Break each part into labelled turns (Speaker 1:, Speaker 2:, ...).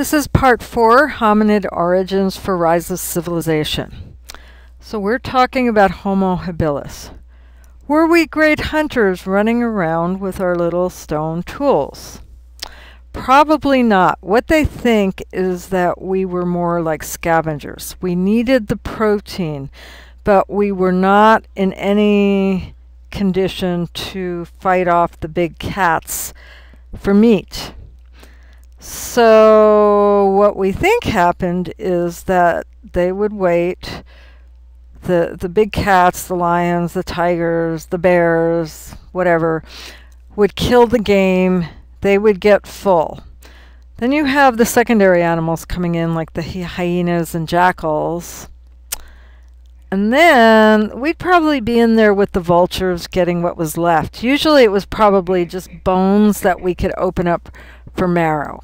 Speaker 1: This is part 4, Hominid Origins for Rise of Civilization. So we're talking about Homo habilis. Were we great hunters running around with our little stone tools? Probably not. What they think is that we were more like scavengers. We needed the protein, but we were not in any condition to fight off the big cats for meat. So what we think happened is that they would wait. The big cats, the lions, the tigers, the bears, whatever, would kill the game. They would get full. Then you have the secondary animals coming in, like the hyenas and jackals. And then we'd probably be in there with the vultures getting what was left. Usually it was probably just bones that we could open up for marrow.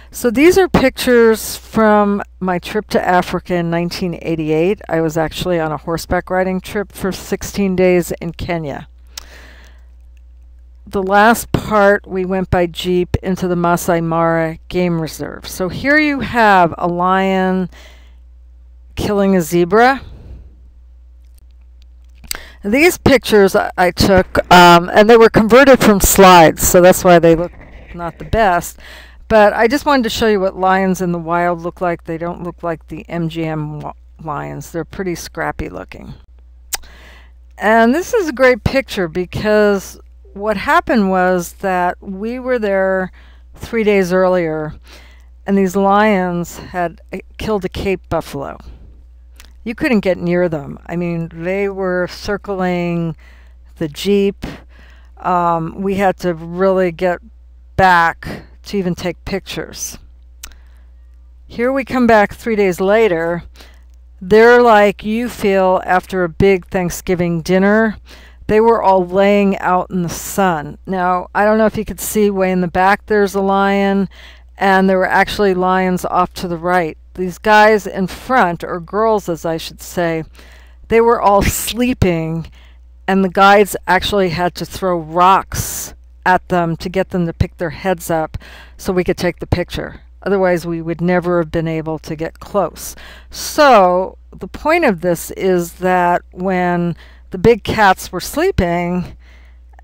Speaker 1: So these are pictures from my trip to Africa in 1988. I was actually on a horseback riding trip for 16 days in Kenya. The last part we went by jeep into the Masai Mara Game Reserve. So here you have a lion killing a zebra. And these pictures I took, and they were converted from slides, so that's why they look not the best. But I just wanted to show you what lions in the wild look like. They don't look like the MGM lions. They're pretty scrappy looking. And this is a great picture because what happened was that we were there 3 days earlier, and these lions had killed a Cape buffalo. You couldn't get near them. I mean, they were circling the jeep. We had to really get back to even take pictures. Here we come back 3 days later. They're like you feel after a big Thanksgiving dinner. They were all laying out in the sun. Now, I don't know if you could see way in the back there's a lion, and there were actually lions off to the right. These guys in front, or girls as I should say, they were all sleeping, and the guides actually had to throw rocks at them to get them to pick their heads up so we could take the picture. Otherwise we would never have been able to get close. So the point of this is that when the big cats were sleeping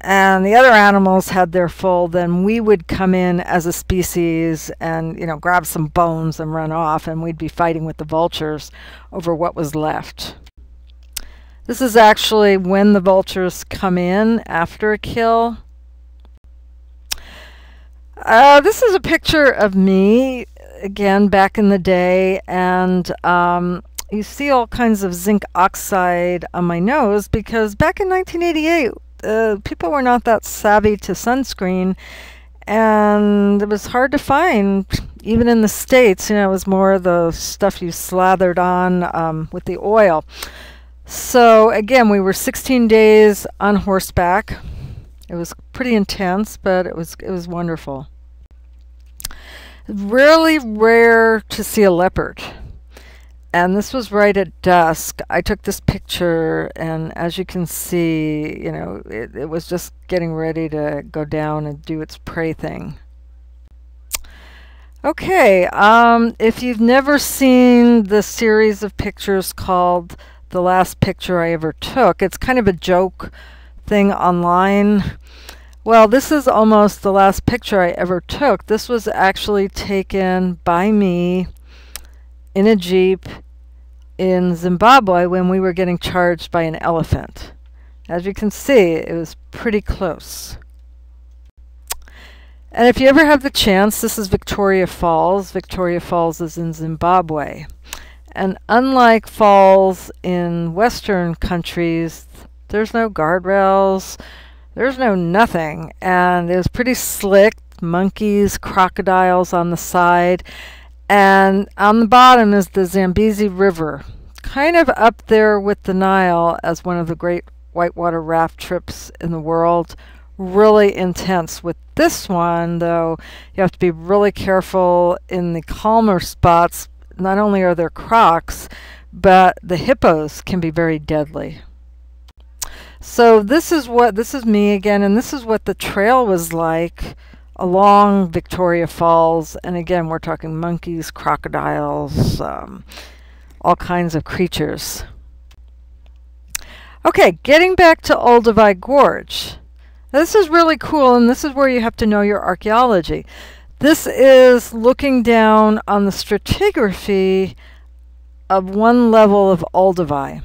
Speaker 1: and the other animals had their full, then we would come in as a species and, you know, grab some bones and run off, and we'd be fighting with the vultures over what was left. This is actually when the vultures come in after a kill. This is a picture of me, again, back in the day, and you see all kinds of zinc oxide on my nose because back in 1988, people were not that savvy to sunscreen, and it was hard to find, even in the States. You know, it was more the stuff you slathered on with the oil. So again, we were 16 days on horseback. It was pretty intense, but it was wonderful. Really rare to see a leopard. And this was right at dusk. I took this picture, and as you can see, you know, it was just getting ready to go down and do its prey thing. Okay, if you've never seen the series of pictures called The Last Picture I Ever Took, it's kind of a joke thing online. Well, this is almost the last picture I ever took. This was actually taken by me in a jeep in Zimbabwe when we were getting charged by an elephant. As you can see, it was pretty close. And if you ever have the chance, this is Victoria Falls. Victoria Falls is in Zimbabwe. And unlike falls in Western countries, there's no guardrails. There's no nothing, and it was pretty slick. Monkeys, crocodiles on the side, and on the bottom is the Zambezi River, kind of up there with the Nile as one of the great whitewater raft trips in the world. Really intense. With this one, though, you have to be really careful in the calmer spots. Not only are there crocs, but the hippos can be very deadly. So this is me again, and this is what the trail was like along Victoria Falls. And again, we're talking monkeys, crocodiles, all kinds of creatures. Okay, getting back to Olduvai Gorge. This is really cool, and this is where you have to know your archaeology. This is looking down on the stratigraphy of one level of Olduvai.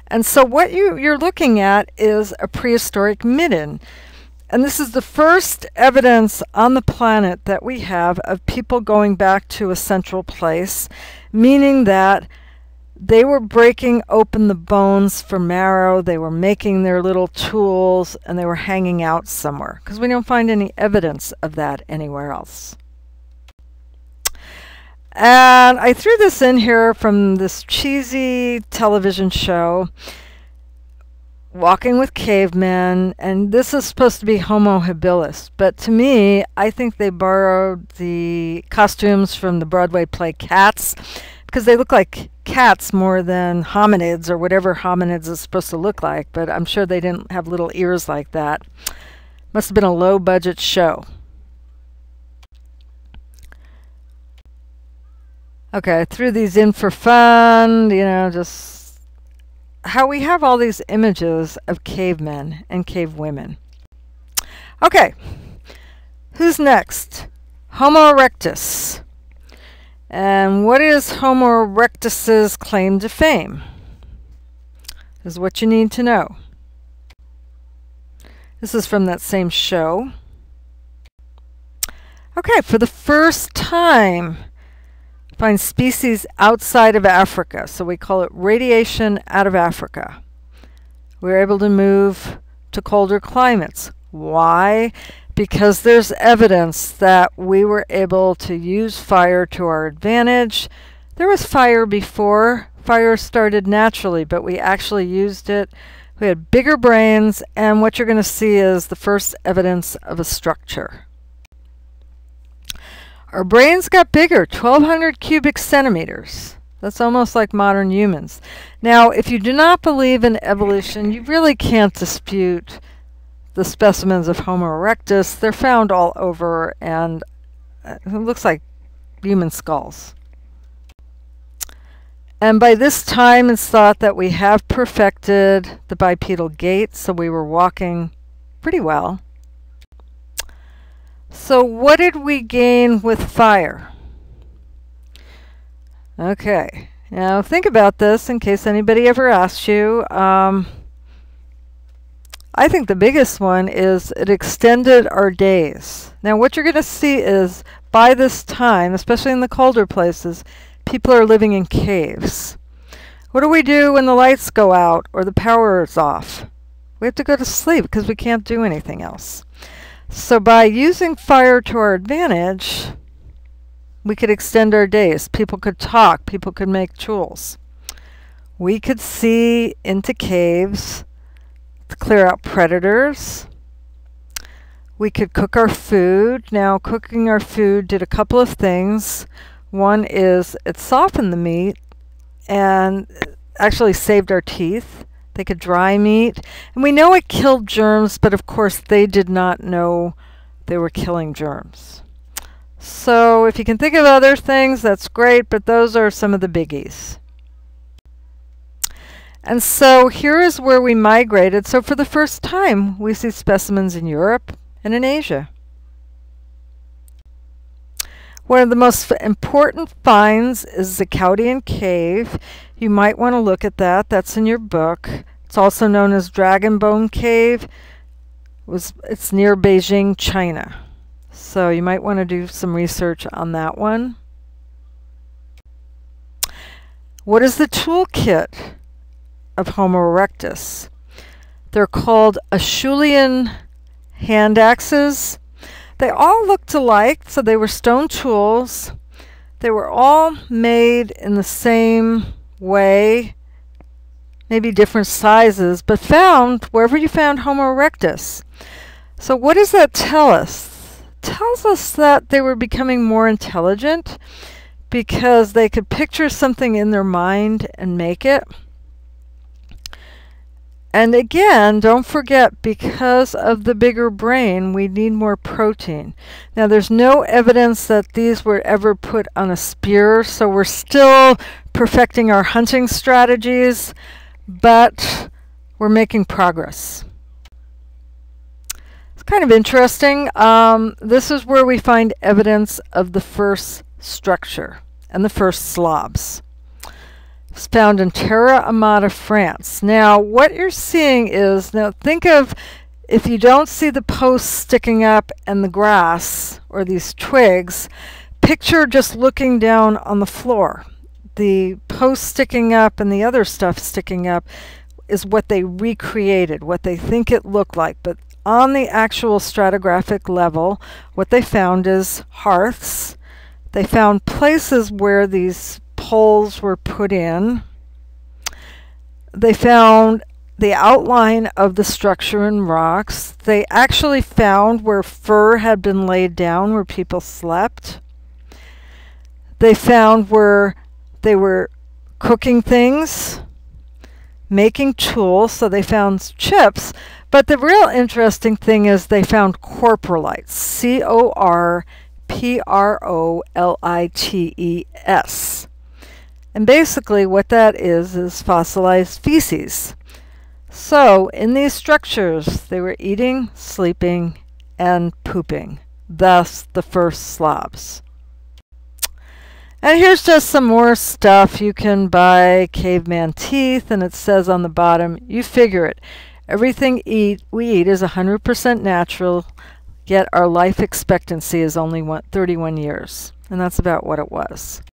Speaker 1: And so what you're looking at is a prehistoric midden. And this is the first evidence on the planet that we have of people going back to a central place, meaning that they were breaking open the bones for marrow, they were making their little tools, and they were hanging out somewhere, because we don't find any evidence of that anywhere else. And I threw this in here from this cheesy television show, Walking with Cavemen, and this is supposed to be Homo habilis, but to me, I think they borrowed the costumes from the Broadway play Cats, because they look like cats more than hominids, or whatever hominids is supposed to look like, but I'm sure they didn't have little ears like that. Must have been a low-budget show. Okay, I threw these in for fun, you know, just how we have all these images of cavemen and cave women. Okay, who's next? Homo erectus. And what is Homo erectus's claim to fame? This is what you need to know. This is from that same show. Okay, for the first time, find species outside of Africa. So we call it radiation out of Africa. We're able to move to colder climates. Why? Because there's evidence that we were able to use fire to our advantage. There was fire before. Fire started naturally, but we actually used it. We had bigger brains, and what you're going to see is the first evidence of a structure. Our brains got bigger, 1,200 cubic centimeters. That's almost like modern humans. Now, if you do not believe in evolution, you really can't dispute the specimens of Homo erectus. They're found all over, and it looks like human skulls. And by this time, it's thought that we have perfected the bipedal gait, so we were walking pretty well. So what did we gain with fire? Okay, now think about this in case anybody ever asks you. I think the biggest one is it extended our days. Now what you're going to see is by this time, especially in the colder places, people are living in caves. What do we do when the lights go out or the power is off? We have to go to sleep because we can't do anything else. So by using fire to our advantage, we could extend our days. People could talk. People could make tools. We could see into caves to clear out predators. We could cook our food. Now, cooking our food did a couple of things. One is it softened the meat and actually saved our teeth. They could dry meat. And we know it killed germs, but of course they did not know they were killing germs. So if you can think of other things, that's great, but those are some of the biggies. And so here is where we migrated. So for the first time, we see specimens in Europe and in Asia. One of the most important finds is the Chaldean Cave. You might want to look at that. That's in your book. It's also known as Dragon Bone Cave. It's near Beijing, China. So you might want to do some research on that one. What is the toolkit of Homo erectus? They're called Acheulean hand axes. They all looked alike, so they were stone tools. They were all made in the same way, maybe different sizes, but found wherever you found Homo erectus. So what does that tell us? It tells us that they were becoming more intelligent because they could picture something in their mind and make it. And again, don't forget, because of the bigger brain, we need more protein. Now, there's no evidence that these were ever put on a spear, so we're still perfecting our hunting strategies, but we're making progress. It's kind of interesting. This is where we find evidence of the first structure and the first slobs. It's found in Terra Amata, France. Now, what you're seeing is, now think of, if you don't see the posts sticking up and the grass or these twigs, picture just looking down on the floor. The posts sticking up and the other stuff sticking up is what they recreated, what they think it looked like. But on the actual stratigraphic level, what they found is hearths. They found places where these poles were put in. They found the outline of the structure in rocks. They actually found where fur had been laid down, where people slept. They found where they were cooking things, making tools, so they found chips. But the real interesting thing is they found coprolites, C-O-R-P-R-O-L-I-T-E-S. And basically what that is fossilized feces. So in these structures, they were eating, sleeping, and pooping, thus the first slobs. And here's just some more stuff. You can buy caveman teeth, and it says on the bottom, you figure it, everything we eat is 100% natural, yet our life expectancy is only 31 years. And that's about what it was.